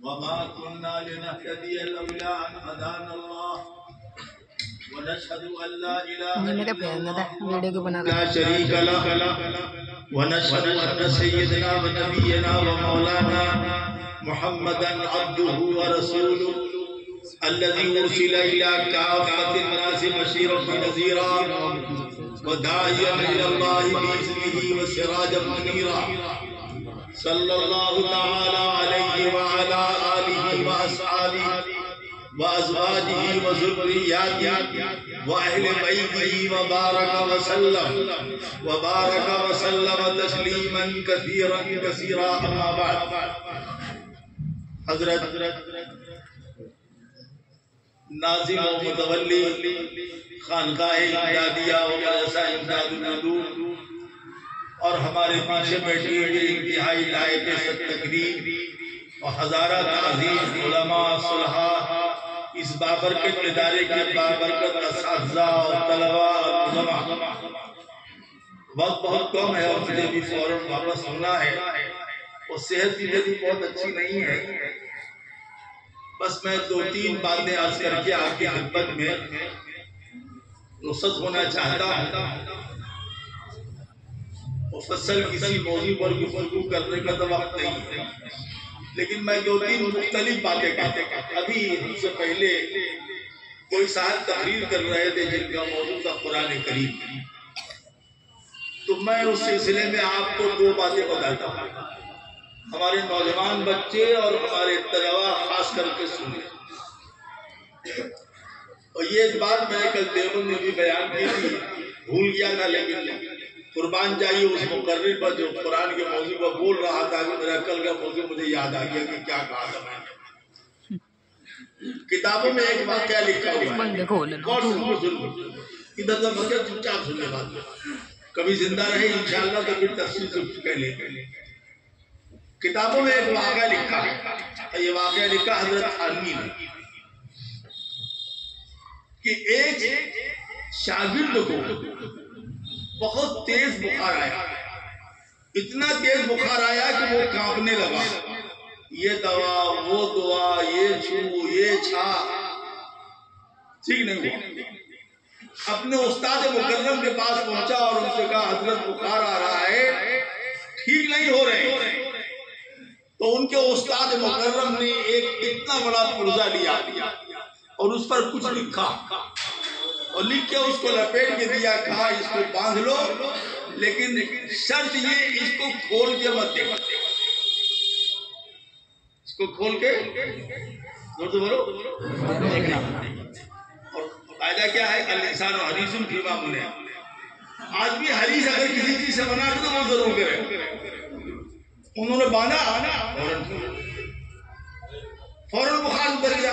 وما كنا لنهتدي لولا أن هدانا الله ونشهد أن لا إله إلا الله لا شريك له ونشهد أن سيدنا ونبينا ومولانا محمدا عبده ورسوله الذي أرسل إلى كافة الناس بشيرا ونذيرا وداعيا إلى الله بإذنه وسراجا منيرا صلى الله تعالى عليه وعلى آله وأصحابه وأزواجه وذرياته وأهل بيته وبارك وسلم تسليما كثيرا كثيرا أما بعد. حضرت ناظم و متولی خانقاہ امدادیہ و مدرسہ امداد العلوم اور ہمارے پیچھے بیٹھی ہوئی انتہائی لائق تقریر اور ہزارہ تعظیم علماء صلحاء اس بابرکت ادارے کے بابرکت اساتذہ اور طلباء اور علماء. وقت بہت کم ہے اور مجھے بھی فوراً واپس ہونا ہے اور صحت بھی میری بہت اچھی نہیں ہے. بس میں 2-3 باتیں عرض کر کے آپ کی خدمت میں رخصت ہونا چاہتا ہوں. مفصل کسی موضوع پر گفتگو کرنے کا تو وقت نہیں ہے، لیکن میں 2-3 مختلف باتیں کہتا ہوں. ابھی ہم سے پہلے کوئی صاحب تقریر کر رہے تھے جن کا موضوع تھا قرآن کریم، تو میں اس سلسلے میں آپ کو 2 باتیں بتاتا ہوں. ہمارے نوجوان بچے اور ہمارے طلباء خاص کر کے سنیں. اور یہ بات میں نے کل دیوبند میں بھی بیان کی تھی، بھول گیا تھا، لیکن قربان جائیے اس مقرر پر جو قرآن کے موضوع پر بول رہا تھا کہ میرا کل کا موضوع مجھے یاد آ گیا کہ کیا کہا تھا میں نے. کتابوں میں ایک واقعہ لکھا ہوا ہے، ادھر کا مگر چپ چاپ سننے بات کبھی زندہ رہے انشاءاللہ تو پھر تفصیل سے کہہ لیں. کتابوں میں ایک واقعہ لکھا ہے، یہ واقعہ لکھا حضرت عالمی نے کہ ایک شاگرد کو بہت تیز بخار آیا. اتنا تیز بخار آیا کہ وہ کانپنے لگا. یہ دوا وہ دوا، یہ چھو یہ چھا، ٹھیک نہیں ہوا. اپنے استاد مکرم کے پاس پہنچا اور ان سے کہا حضرت بخار آ رہا ہے، ٹھیک نہیں ہو رہے. تو ان کے استاد مکرم نے ایک اتنا بڑا پرزہ لیا اور اس پر کچھ لکھا اور لکھ کے اس کو لپیٹ کے دیا، کہا اس کو باندھ لو لیکن شرط یہ اس کو کھول کے مت دیکھو. اس کو کھول کے زور سے بولو دیکھنا. اور فائدہ کیا ہے؟ الانسان حریص فیما منع. آدمی حریص اگر کسی چیز سے منع کرے تو وہ ضرور کرے. انہوں نے باندھا، فوراً بخار اتر گیا.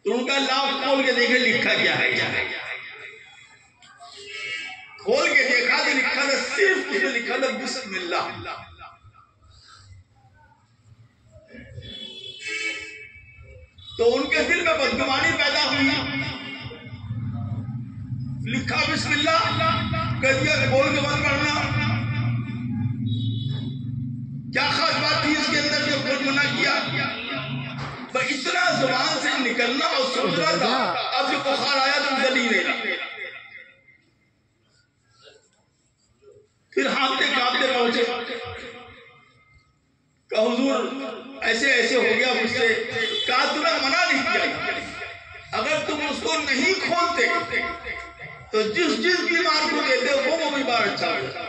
تو ان کا لاؤ کھول کے دیکھے لکھا کیا ہے. کھول کے دیکھا تو لکھا تھا، صرف لکھا تھا بسم اللہ. تو ان کے دل میں بدگمانی پیدا ہوئی. لکھا بسم اللہ، کہہ دیا کھول کے بند کرنا. کیا خاص بات تھی اس کے اندر جو خود منع کیا؟ اتنا زبان سے نکلنا اور سوچنا تھا. اب جو بخار آیا تو دل ہی نہیں رہا. پھر ہانپتے کانپتے پہنچے، کہ حضور ایسے ایسے ہو گیا مجھ سے. کہا تمہیں منع نہیں کیا، اگر تم اس کو نہیں کھولتے تو جس بیمار کو دیتے وہ بیمار اچھا ہوتا.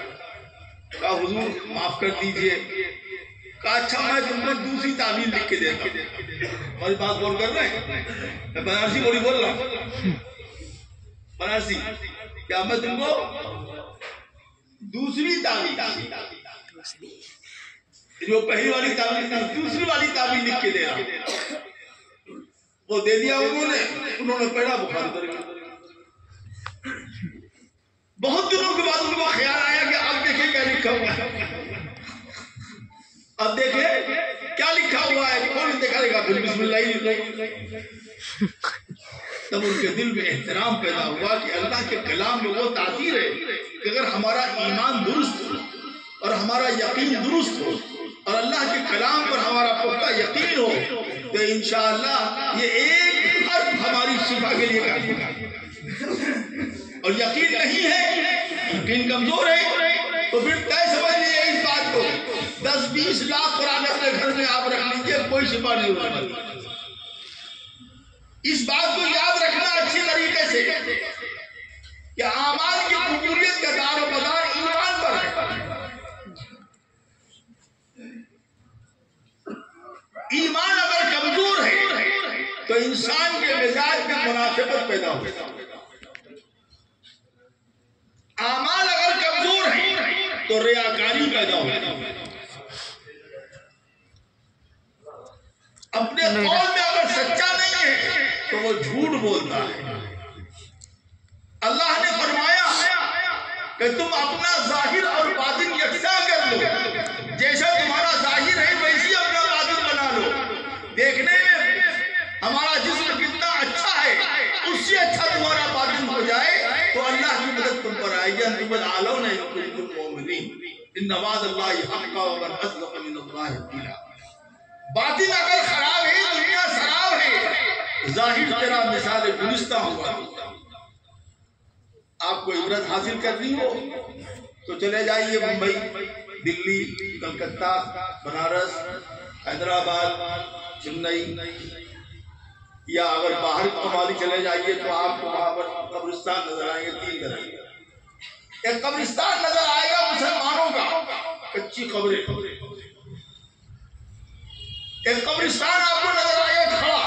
کہا حضور معاف کر دیجئے. کہا اچھا میں تم کو دوسری تعویذ لکھ کے دیتا ہوں. ہماری بات غور کر رہے ہیں؟ میں بنارسی بولی بول رہا ہوں، بنارسی. کیا میں تم کو دوسری تعویذ، جو پہلی والی تعویذ دوسری والی تعویذ لکھ کے دے رہا ہوں. وہ دے دیا انہوں نے پہلا بخار اتر گیا. بہت دنوں کے بعد ان کو خیال آیا کہ اب دیکھیں کیا لکھا ہوا ہے. اب دیکھیں کیا لکھا ہوا ہے. کون دیکھا لے گا؟ پھر بسم اللہ ہی لکھا. تب ان کے دل میں احترام پیدا ہوا کہ اللہ کے کلام میں وہ تاثیر ہے کہ اگر ہمارا ایمان درست ہو اور ہمارا یقین درست ہو اور اللہ کے کلام پر ہمارا پختہ کا یقین ہو تو انشاءاللہ یہ ایک حرف ہماری شفا کے لیے کافی ہے۔ اور یقین نہیں ہے، یقین کمزور ہے، تو پھر طے سمجھ لیجیے اس بات کو، 10-20 لاکھ قرآن اپنے گھر میں آپ رکھ لیجیے، کوئی شفا نہیں ہوگی۔ اس بات کو یاد رکھنا اچھی طریقے سے کہ اعمال کی قبولیت کا دار و مدار ایمان پر ہے۔ ایمان اگر کمزور ہے تو انسان کے مزاج میں منافقت پیدا ہوتی ہے۔ اعمال اگر کمزور ہے تو ریاکاری پیدا ہوتی ہے۔ اپنے قول میں اگر سچا نہیں ہے تو وہ جھوٹ بولتا ہے۔ اللہ نے فرمایا کہ تم اپنا ظاہر اور باطن یکساں کر لو، جیسا تمہارا ظاہر ہے ویسی اپنا باطن بنا لو۔ دیکھنے میں ہمارا جسم کتنا اچھا ہے، اس سے اچھا تمہارا باطن ہو جائے تو اللہ کی مدد تم پر آئے گی۔ انتم العالون ان کنتم مؤمنین ان وعد اللہ حق ومن اصدق من اللہ قیلا۔ باطن اگر خراب ہے، دنیا خراب ہے، ظاہر تیرا مثال گلستہ ہوا۔ آپ کو عبرت حاصل کرنی ہو تو چلے جائیے ممبئی، دلی، کلکتہ، بنارس، حیدرآباد، چنئی، یا اگر باہر کمالی چلے جائیے تو آپ کو وہاں پر قبرستان نظر آئیں گے، 3 طرح کے۔ ایک قبرستان نظر آئے گا مسلمانوں کا، کچی قبریں۔ ایک قبرستان آپ کو نظر آئے گا کھڑا،